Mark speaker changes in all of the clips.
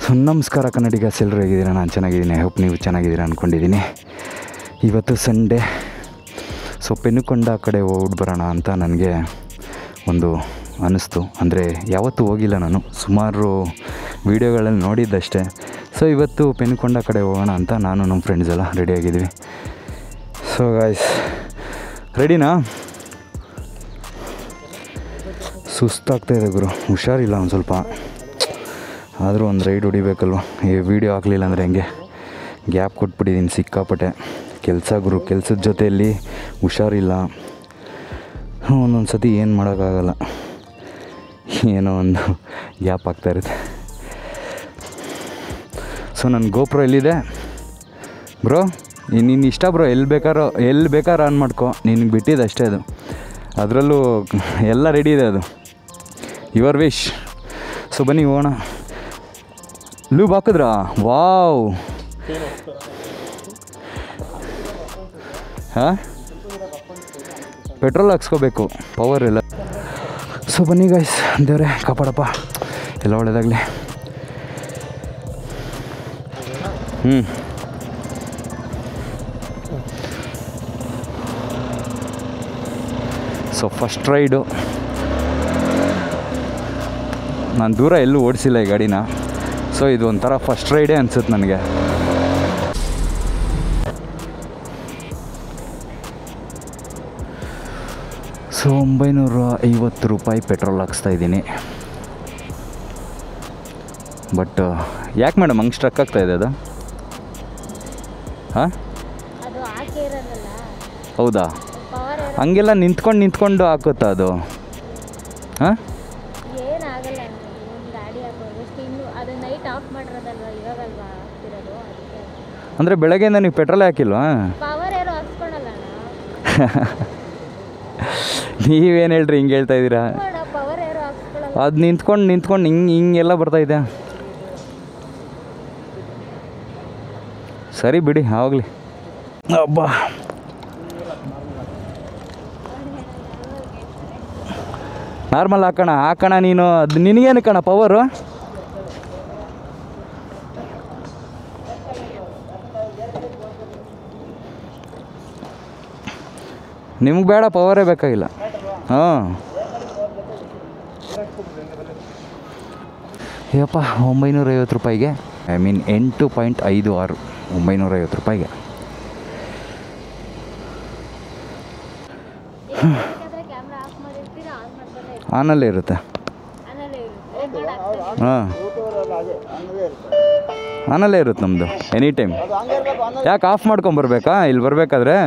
Speaker 1: So ನಮಸ್ಕಾರ ಕನ್ನಡಿಗಸ್, ಎಲ್ಲರೂ ಹೇಗಿದ್ದೀರಾ? ನಾನು ಚೆನ್ನಾಗಿದ್ದೀನಿ. ಐ ಹೋಪ್ ನೀವು ಚೆನ್ನಾಗಿದ್ದೀರಾ ಅಂದ್ಕೊಂಡಿದ್ದೀನಿ. ಇವತ್ತು ಸಂಡೇ. ಸೊ ಪೆನುಕೊಂಡ ಆ ಕಡೆ ಹೋಗ್ಬಿಟ್ಟು ಬರೋಣ ಅಂತ ನನಗೆ ಒಂದು ಅನ್ನಿಸ್ತು. ಅಂದರೆ ಯಾವತ್ತೂ ಹೋಗಿಲ್ಲ ನಾನು, ಸುಮಾರು ವೀಡಿಯೋಗಳಲ್ಲಿ ನೋಡಿದ್ದಷ್ಟೇ. ಸೊ ಇವತ್ತು ಪೆನುಕೊಂಡ ಕಡೆ ಹೋಗೋಣ ಅಂತ ನಾನು ನಮ್ಮ ಫ್ರೆಂಡ್ಸ್ ಎಲ್ಲ ರೆಡಿಯಾಗಿದ್ದೀವಿ. ಸೊ ಗಾಯ್ಸ್, ರೆಡಿನಾ? ಸುಸ್ತಾಗ್ತಾಯಿದೆ ಗುರು, ಹುಷಾರಿಲ್ಲ ಒಂದು ಸ್ವಲ್ಪ. ಆದರೂ ಒಂದು ರೈಡ್ ಹೊಡಿಬೇಕಲ್ವ. ಈ ವಿಡಿಯೋ ಹಾಕಲಿಲ್ಲ ಅಂದರೆ ಹೆಂಗೆ? ಗ್ಯಾಪ್ ಕೊಟ್ಬಿಟ್ಟಿದ್ದೀನಿ ಸಿಕ್ಕಾಪಟ್ಟೆ. ಕೆಲಸ ಗುರು, ಕೆಲಸದ ಜೊತೆಯಲ್ಲಿ ಹುಷಾರಿಲ್ಲ. ಒಂದೊಂದು ಸತಿ ಏನು ಮಾಡೋಕ್ಕಾಗಲ್ಲ, ಏನೋ ಒಂದು ಗ್ಯಾಪ್ ಆಗ್ತಾಯಿರುತ್ತೆ. ಸೊ ನನ್ನ ಗೋಪ್ರೋ ಎಲ್ಲಿದೆ ಬ್ರೋ? ನಿನ್ನ ಇಷ್ಟ ಬ್ರೋ, ಎಲ್ಲಿ ಬೇಕಾರೋ ಆನ್ ಮಾಡ್ಕೊ, ನಿನಗೆ ಬಿಟ್ಟಿದ್ದು ಅಷ್ಟೇ ಅದು. ಅದರಲ್ಲೂ ಎಲ್ಲ ರೆಡಿ ಇದೆ, ಅದು ಯುವರ್ ವಿಶ್. ಸೊ ಬನ್ನಿ ಹೋಗೋಣ. ಲೂಬ್ ಹಾಕಿದ್ರಾ? ವಾವ್. ಹಾಂ, ಪೆಟ್ರೋಲ್ ಹಾಕ್ಸ್ಕೋಬೇಕು, ಪವರ್ ಇಲ್ಲ. ಸೊ ಬನ್ನಿ ಗಾಯ್ಸ್, ದೇವ್ರೆ ಕಾಪಾಡಪ್ಪ, ಎಲ್ಲ ಒಳ್ಳೆಯದಾಗಲಿ. So first raid. ನಾನು ದೂರ ಎಲ್ಲೂ ಓಡಿಸಿಲ್ಲ ಈ ಗಾಡಿನ. ಸೊ ಇದು ಒಂಥರ ಫಸ್ಟ್ ರೈಡೇ ಅನಿಸುತ್ತೆ ನನಗೆ. ಸೊ 950 ರೂಪಾಯಿ ಪೆಟ್ರೋಲ್ ಹಾಕ್ಸ್ತಾಯಿದ್ದೀನಿ. ಬಟ್ ಯಾಕೆ ಮೇಡಮ್ ಹಂಗೆ ಸ್ಟ್ರಕ್ ಆಗ್ತಾಯಿದೆ ಅದು? ಹಾಂ, ಹೌದಾ? ಹಂಗೆಲ್ಲ ನಿಂತ್ಕೊಂಡು ಹಾಕುತ್ತಾ ಅದು? ಹಾಂ, ಅಂದರೆ ಬೆಳಗ್ಗೆಯಿಂದ ನೀವು ಪೆಟ್ರೋಲ್ ಹಾಕಿಲ್ವಾ? ನೀವೇನು ಹೇಳ್ರಿ ಹಿಂಗೆ ಹೇಳ್ತಾ ಇದ್ದೀರಾ? ಅದು ನಿಂತ್ಕೊಂಡು ಹಿಂಗೆಲ್ಲ ಬರ್ತಾಯಿದೆ. ಸರಿ ಬಿಡಿ, ಆವಾಗಲಿ. ಅಬ್ಬಾ, ನಾರ್ಮಲ್ ಹಾಕೋಣ ನೀನು. ಅದು ನಿನಗೇನು ಕಣ ಪವರು? ನಿಮ್ಗೆ ಬೇಡ, ಪವರೇ ಬೇಕಾಗಿಲ್ಲ. ಹಾಂ ಯಪ್ಪ, 950 ರೂಪಾಯಿಗೆ, ಐ ಮೀನ್ 8.56, 950 ರೂಪಾಯಿಗೆ. ಆನಲ್ಲೇ ಇರುತ್ತೆ. ಹಾಂ, ಆನಲ್ಲೇ ಇರುತ್ತೆ ನಮ್ಮದು ಎನಿ ಟೈಮ್. ಯಾಕೆ ಆಫ್ ಮಾಡ್ಕೊಂಬರ್ಬೇಕಾ ಇಲ್ಲಿ ಬರಬೇಕಾದ್ರೆ?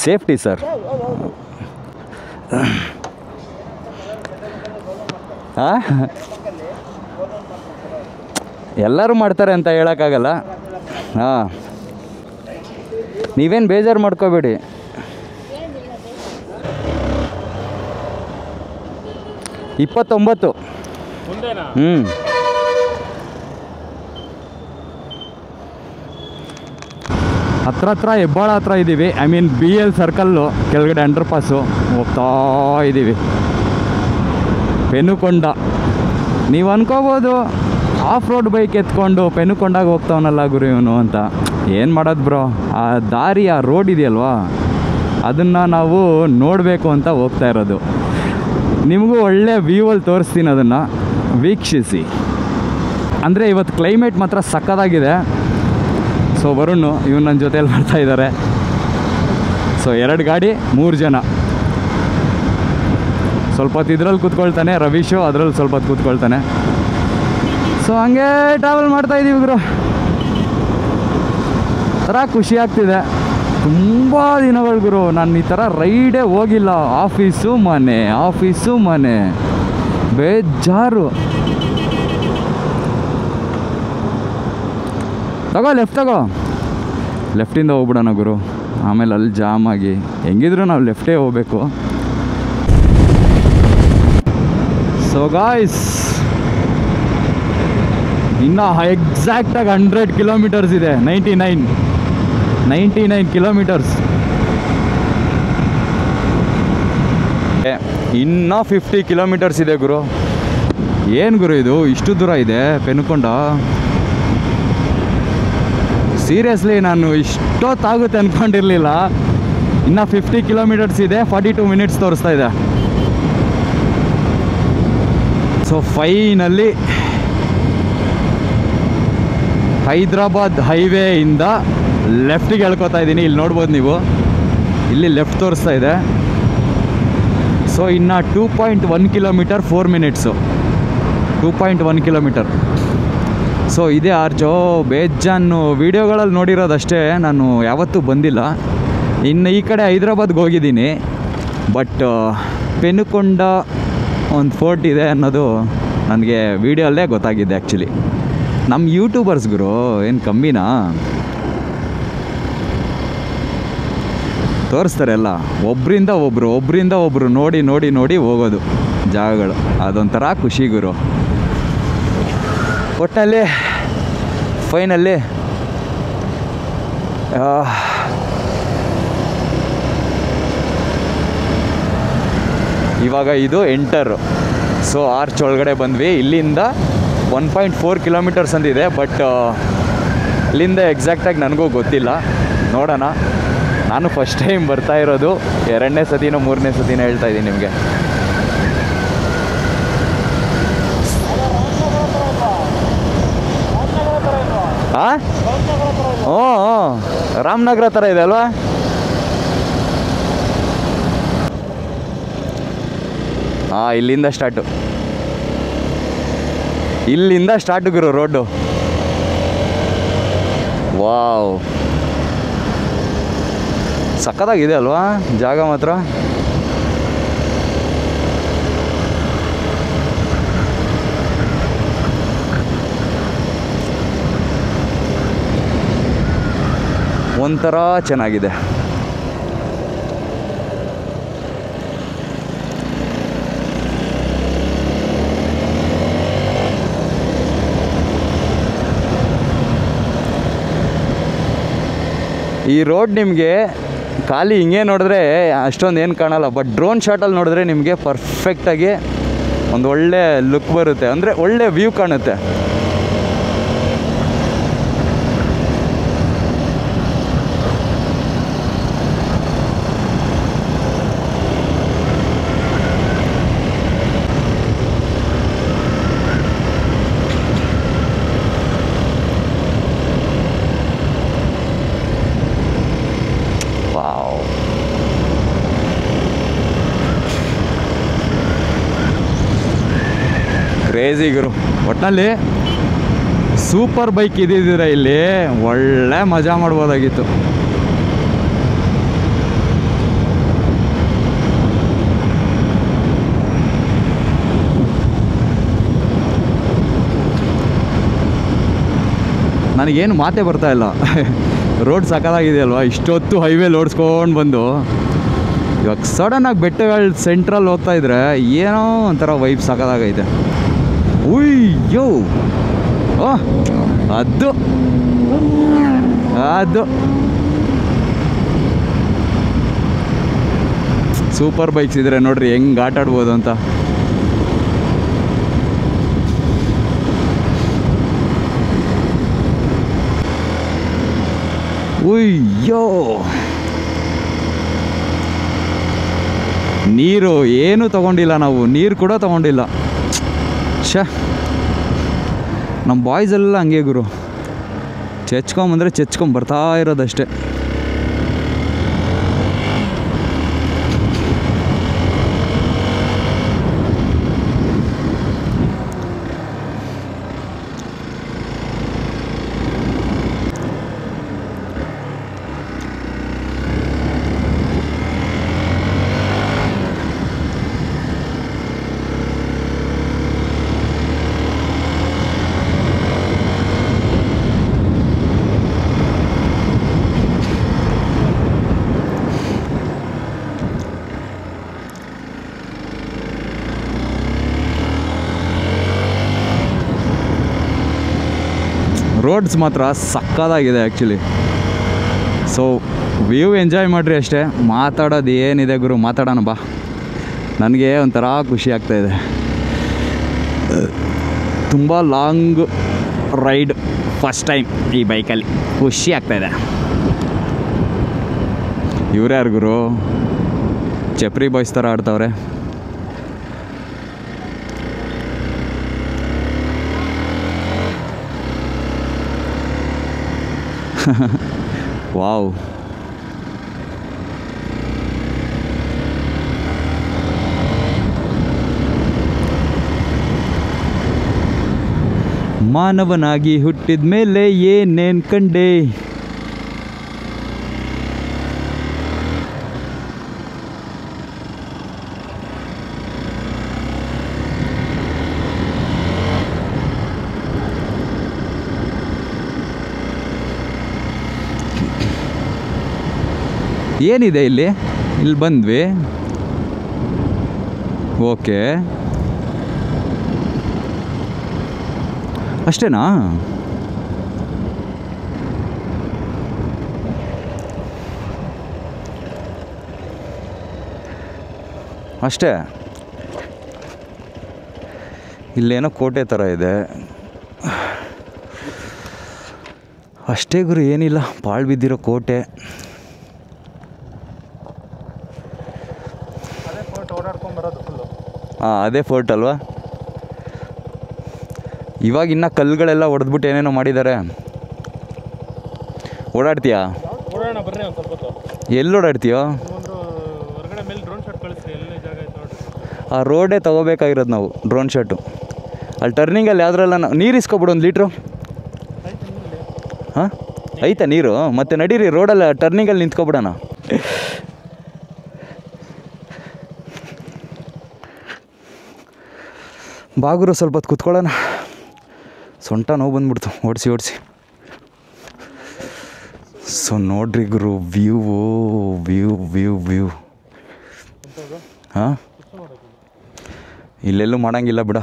Speaker 1: Safety sir. ಹಾಂ, ಎಲ್ಲರೂ ಮಾಡ್ತಾರೆ ಅಂತ ಹೇಳೋಕ್ಕಾಗಲ್ಲ. ಹಾಂ, ನೀವೇನು ಬೇಜಾರು ಮಾಡ್ಕೋಬೇಡಿ. 29. ಹತ್ರ ಹೆಬ್ಬಾಳ ಹತ್ರ ಇದ್ದೀವಿ. ಐ ಮೀನ್ BL ಸರ್ಕಲ್ಲು ಕೆಳಗಡೆ ಅಂಡರ್ ಪಾಸು ಹೋಗ್ತಾ ಇದ್ದೀವಿ. ಪೆನುಕೊಂಡ. ನೀವು ಅನ್ಕೋಬೋದು ಆಫ್ ರೋಡ್ ಬೈಕ್ ಎತ್ಕೊಂಡು ಪೆನುಕೊಂಡಾಗ ಹೋಗ್ತಾವನಲ್ಲ ಗುರು ಇವನು ಅಂತ. ಏನು ಮಾಡೋದು ಬ್ರೋ, ಆ ದಾರಿ, ಆ ರೋಡ್ ಇದೆಯಲ್ವಾ, ಅದನ್ನು ನಾವು ನೋಡಬೇಕು ಅಂತ ಹೋಗ್ತಾ ಇರೋದು. ನಿಮಗೂ ಒಳ್ಳೆ ವ್ಯೂವಲ್ಲಿ ತೋರಿಸ್ತೀನಿ, ಅದನ್ನು ವೀಕ್ಷಿಸಿ. ಅಂದರೆ ಇವತ್ತು ಕ್ಲೈಮೇಟ್ ಮಾತ್ರ ಸಕ್ಕತ್ತಾಗಿದೆ. ಸೊ ವರುಣ್ ಇವನು ನನ್ನ ಜೊತೆಯಲ್ಲಿ ಬರ್ತಾಯಿದ್ದಾರೆ. ಸೊ 2 ಗಾಡಿ 3 ಜನ. ಸ್ವಲ್ಪ ಹೊತ್ತು ಇದ್ರಲ್ಲಿ ಕೂತ್ಕೊಳ್ತಾನೆ ರವೀಶು, ಅದರಲ್ಲಿ ಸ್ವಲ್ಪ ಹೊತ್ತು ಕೂತ್ಕೊಳ್ತಾನೆ. ಸೊ ಹಂಗೆ ಟ್ರಾವೆಲ್ ಮಾಡ್ತಾಯಿದ್ದೀವಿ ಗುರು. ಥರ ಖುಷಿ ಆಗ್ತಿದೆ. ತುಂಬ ದಿನಗಳು ಗುರು ನಾನು ಈ ಥರ ರೈಡೇ ಹೋಗಿಲ್ಲ. ಆಫೀಸು ಮನೆ ಬೇಜಾರು. ಲೆಫ್ಟ್ ಲೆಫ್ಟಿಂದ ಹೋಗ್ಬಿಡೋಣ ಗುರು, ಆಮೇಲೆ ಅಲ್ಲಿ ಜಾಮ್ ಆಗಿ. ಹೆಂಗಿದ್ರು ನಾವು ಲೆಫ್ಟೇ ಹೋಗ್ಬೇಕು. ಸೊ ಗಾಯ್ಸ್, ಇನ್ನು ಎಕ್ಸಾಕ್ಟಾಗಿ 100 ಕಿಲೋಮೀಟರ್ಸ್ ಇದೆ. 99 ಕಿಲೋಮೀಟರ್ಸ್. ಇನ್ನೂ 50 ಕಿಲೋಮೀಟರ್ಸ್ ಇದೆ ಗುರು. ಏನು ಗುರು ಇದು ಇಷ್ಟು ದೂರ ಇದೆ ಪೆನುಕೊಂಡ? ಸೀರಿಯಸ್ಲಿ ನಾನು ಇಷ್ಟೊತ್ತಾಗುತ್ತೆ ಅಂದ್ಕೊಂಡಿರಲಿಲ್ಲ. ಇನ್ನು 50 ಕಿಲೋಮೀಟರ್ಸ್ ಇದೆ, 42 ಮಿನಿಟ್ಸ್ ತೋರಿಸ್ತಾ ಇದೆ. ಸೊ ಫೈನಲ್ಲಿ ಹೈದ್ರಾಬಾದ್ ಹೈವೇಯಿಂದ ಲೆಫ್ಟಿಗೆ ಎಳ್ಕೊತಾ ಇದ್ದೀನಿ. ಇಲ್ಲಿ ನೋಡ್ಬೋದು ನೀವು, ಇಲ್ಲಿ ಲೆಫ್ಟ್ ತೋರಿಸ್ತಾ ಇದೆ. ಸೊ ಇನ್ನು 2.1 ಕಿಲೋಮೀಟರ್ 4 ಮಿನಿಟ್ಸು, 2.1 ಕಿಲೋಮೀಟರ್. ಸೊ ಇದೇ ಆರ್ಚು. ಬೇಜಾನು ವೀಡಿಯೋಗಳಲ್ಲಿ ನೋಡಿರೋದಷ್ಟೇ, ನಾನು ಯಾವತ್ತೂ ಬಂದಿಲ್ಲ. ಇನ್ನು ಈ ಕಡೆ ಹೈದ್ರಾಬಾದ್ಗೆ ಹೋಗಿದ್ದೀನಿ, ಬಟ್ ಪೆನುಕೊಂಡ ಒಂದು ಫೋರ್ಟ್ ಇದೆ ಅನ್ನೋದು ನನಗೆ ವೀಡಿಯೋಲ್ಲೇ ಗೊತ್ತಾಗಿದೆ. ಆ್ಯಕ್ಚುಲಿ ನಮ್ಮ ಯೂಟ್ಯೂಬರ್ಸ್ಗಳು ಏನು ಕಮ್ಮಿನಾ, ತೋರಿಸ್ತಾರೆ ಎಲ್ಲ, ಒಬ್ಬರಿಂದ ಒಬ್ಬರು ನೋಡಿ ನೋಡಿ ನೋಡಿ ಹೋಗೋದು ಜಾಗಗಳು. ಅದೊಂಥರ ಖುಷಿ ಗುರು. ಒಟ್ಟಿನಲ್ಲಿ ಫೈನಲ್ಲಿ ಇವಾಗ ಇದು ಎಂಟರು. ಸೊ ಆರ್ಚ್ ಒಳಗಡೆ ಬಂದ್ವಿ. ಇಲ್ಲಿಂದ 1.4 ಕಿಲೋಮೀಟರ್ಸ್ ಅಂದಿದೆ, ಬಟ್ ಇಲ್ಲಿಂದ ಎಕ್ಸಾಕ್ಟಾಗಿ ನನಗೂ ಗೊತ್ತಿಲ್ಲ. ನೋಡೋಣ. ನಾನು ಫಸ್ಟ್ ಟೈಮ್ ಬರ್ತಾ ಇರೋದು, 2ನೇ ಸತಿನೋ 3ನೇ ಸತಿನೋ ಹೇಳ್ತಾ ಇದ್ದೀನಿ ನಿಮಗೆ. ಹಾಂ, ರಾಮನಗರ ಥರ ಇದೆ ಅಲ್ವಾ? ಹಾಂ, ಇಲ್ಲಿಂದ ಸ್ಟಾರ್ಟು ಗುರು ರೋಡು. ವಾವ್, ಸಕ್ಕತ್ತಾಗಿದೆ ಅಲ್ವಾ ಜಾಗ ಮಾತ್ರ. ಒಂಥರ ಚೆನ್ನಾಗಿದೆ. ಈ ರೋಡ್ ನಿಮಗೆ ಖಾಲಿ ಹಿಂಗೆ ನೋಡಿದ್ರೆ ಅಷ್ಟೊಂದು ಏನು ಕಾಣಲ್ಲ, ಬಟ್ ಡ್ರೋನ್ ಶಾಟಲ್ಲಿ ನೋಡಿದ್ರೆ ನಿಮಗೆ ಪರ್ಫೆಕ್ಟಾಗಿ ಒಂದು ಒಳ್ಳೆ ಲುಕ್ ಬರುತ್ತೆ, ಅಂದರೆ ಒಳ್ಳೆ ವ್ಯೂ ಕಾಣುತ್ತೆ. ಕ್ರೇಜಿ ಗುರು. ಒಟ್ಟಿನಲ್ಲಿ ಸೂಪರ್ ಬೈಕ್ ಇದ್ದಿದ್ರೆ ಇಲ್ಲಿ ಒಳ್ಳೆ ಮಜಾ ಮಾಡ್ಬೋದಾಗಿತ್ತು. ನನಗೇನು ಮಾತೇ ಬರ್ತಾ ಇಲ್ಲ. ರೋಡ್ ಸಕ್ಕತ್ತಾಗಿದೆ ಅಲ್ವಾ? ಇಷ್ಟೊತ್ತು ಹೈವೇ ಓಡಿಸ್ಕೊಂಡು ಬಂದು ಇವಾಗ ಸಡನ್ನಾಗಿ ಬೆಟ್ಟಗಳ ಸೆಂಟ್ರಲ್ಲಿ ಹೋಗ್ತಾ ಇದ್ರೆ ಏನೋ ಒಂಥರ ವೈಬ್ ಸಕ್ಕತ್ತಾಗೈತೆ. ಉಯ್ಯೋ, ಅದು ಸೂಪರ್ ಬೈಕ್ಸ್ ಇದ್ರೆ ನೋಡ್ರಿ ಹೆಂಗೆ ಆಟ ಆಡ್ಬೋದು ಅಂತ. ಉಯ್ಯೋ, ನೀರು ಏನೂ ತಗೊಂಡಿಲ್ಲ ನಾವು, ನೀರು ಕೂಡ ತಗೊಂಡಿಲ್ಲ. ನಮ್ಮ ಬಾಯ್ಸ್ ಎಲ್ಲ ಹಂಗೆ ಗುರು, ಚೆಚ್ಕೊಂಬಂದರೆ ಚೆಚ್ಕೊಂಬರ್ತಾ ಇರೋದಷ್ಟೇ. ರೋಡ್ಸ್ ಮಾತ್ರ ಸಕ್ಕತ್ತಾಗಿದೆ ಆ್ಯಕ್ಚುಲಿ. ಸೊ ವ್ಯೂ ಎಂಜಾಯ್ ಮಾಡಿರಿ ಅಷ್ಟೇ. ಮಾತಾಡೋದು ಏನಿದೆ ಗುರು, ಮಾತಾಡೋಣ ಬಾ. ನನಗೆ ಒಂಥರ ಖುಷಿ ಆಗ್ತಾಯಿದೆ. ತುಂಬ ಲಾಂಗ್ ರೈಡ್ ಫಸ್ಟ್ ಟೈಮ್ ಈ ಬೈಕಲ್ಲಿ, ಖುಷಿ ಆಗ್ತಾಯಿದೆ. ಇವ್ರ್ಯಾರು ಗುರು ಚಪ್ರಿ ಬಾಯ್ಸ್ ಥರ ಆಡ್ತವ್ರೆ. ವಾವ್, ಮಾನವನಾಗಿ ಹುಟ್ಟಿದ ಮೇಲೆ ಏನೇನು ಕಂಡೆ. ಏನಿದೆ ಇಲ್ಲಿ ಬಂದ್ವಿ. ಓಕೆ, ಅಷ್ಟೇನಾ? ಅಷ್ಟೇ. ಇಲ್ಲೇನೋ ಕೋಟೆ ಥರ ಇದೆ ಅಷ್ಟೇ ಗುರು, ಏನಿಲ್ಲ. ಪಾಳು ಬಿದ್ದಿರೋ ಕೋಟೆ. ಹಾಂ, ಅದೇ ಫೋರ್ಟ್ ಅಲ್ವಾ? ಇವಾಗ ಇನ್ನೂ ಕಲ್ಲುಗಳೆಲ್ಲ ಹೊಡೆದ್ಬಿಟ್ಟು ಏನೇನೋ ಮಾಡಿದ್ದಾರೆ. ಓಡಾಡ್ತೀಯಾ? ಎಲ್ಲಿ ಓಡಾಡ್ತೀಯೋ? ಆ ರೋಡೇ ತೊಗೋಬೇಕಾಗಿರೋದು ನಾವು, ಡ್ರೋನ್ ಶಾಟು. ಅಲ್ಲಿ ಟರ್ನಿಂಗಲ್ಲಿ ಯಾವುದ್ರಲ್ಲ ನೀರು ಇಸ್ಕೊಬಿಡು 1 ಲೀಟ್ರು. ಹಾಂ, ಐತಾ ನೀರು? ಮತ್ತೆ ನಡೀರಿ, ರೋಡಲ್ಲಿ ಟರ್ನಿಂಗಲ್ಲಿ ನಿಂತ್ಕೊಬಿಡೋಣ. ಬಾಗುರು ಸ್ವಲ್ಪ ಹೊತ್ತು ಕುತ್ಕೊಳ್ಳೋಣ. ಸೊಂಟ ನೋವು ಬಂದ್ಬಿಡ್ತು ಓಡಿಸಿ. ಸೊ ನೋಡ್ರಿ ಗುರು, ವ್ಯೂ. ಹಾಂ, ಇಲ್ಲೆಲ್ಲೂ ಮಾಡೋಂಗಿಲ್ಲ ಬಿಡ,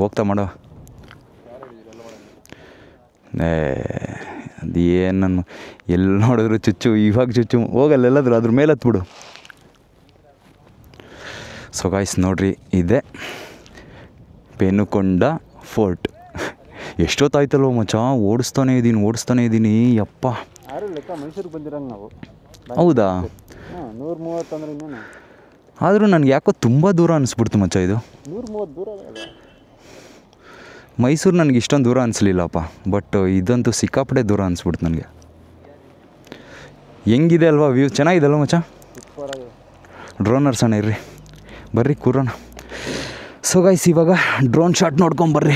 Speaker 1: ಹೋಗ್ತಾ ಮಾಡೋ. ಅದೇನು ನಾನು ಎಲ್ಲಿ ನೋಡಿದ್ರು ಚುಚ್ಚು, ಇವಾಗ ಚುಚ್ಚು. ಹೋಗಲ್ಲೆಲ್ಲಾದ್ರು ಅದ್ರ ಮೇಲೆ ಹತ್ಬಿಡು. ಸೊ ಗಾಯ್ಸ್ ನೋಡ್ರಿ, ಇದೆ ಪೆನುಕೊಂಡ ಫೋರ್ಟ್. ಎಷ್ಟೊತ್ತಾಯ್ತಲ್ವ ಮಚ್ಚ, ಓಡಿಸ್ತಾನೆ ಇದ್ದೀನಿ. ಯಪ್ಪ,
Speaker 2: ಮೈಸೂರಿಗೆ ಬಂದಿರಂಗೆ ನಾವು.
Speaker 1: ಹೌದಾ?
Speaker 2: 130 ಅಂದ್ರೆ ಇನ್ನೇನು.
Speaker 1: ಆದರೂ ನನಗೆ ಯಾಕೋ ತುಂಬ ದೂರ ಅನಿಸ್ಬಿಡ್ತು ಮಚ್ಚ ಇದು.
Speaker 2: 130 ದೂರ.
Speaker 1: ಮೈಸೂರು ನನಗೆ ಇಷ್ಟೊಂದು ದೂರ ಅನಿಸ್ಲಿಲ್ಲಪ್ಪ, ಬಟ್ ಇದಂತೂ ಸಿಕ್ಕಾಪಟ್ಟೆ ದೂರ ಅನಿಸ್ಬಿಡ್ತು ನನಗೆ. ಹೆಂಗಿದೆ ಅಲ್ವಾ ವ್ಯೂ? ಚೆನ್ನಾಗಿದೆ ಅಲ್ವ ಮಚ್ಚ? ಡ್ರೋನ್ ಹರ್ಸೋಣ ಇರ್ರಿ, ಬರ್ರಿ ಕೂರೋಣ. ಸೊ ಗೈಸ್, ಇವಾಗ ಡ್ರೋನ್ ಶಾಟ್ ನೋಡ್ಕೊಂಬರ್ರಿ.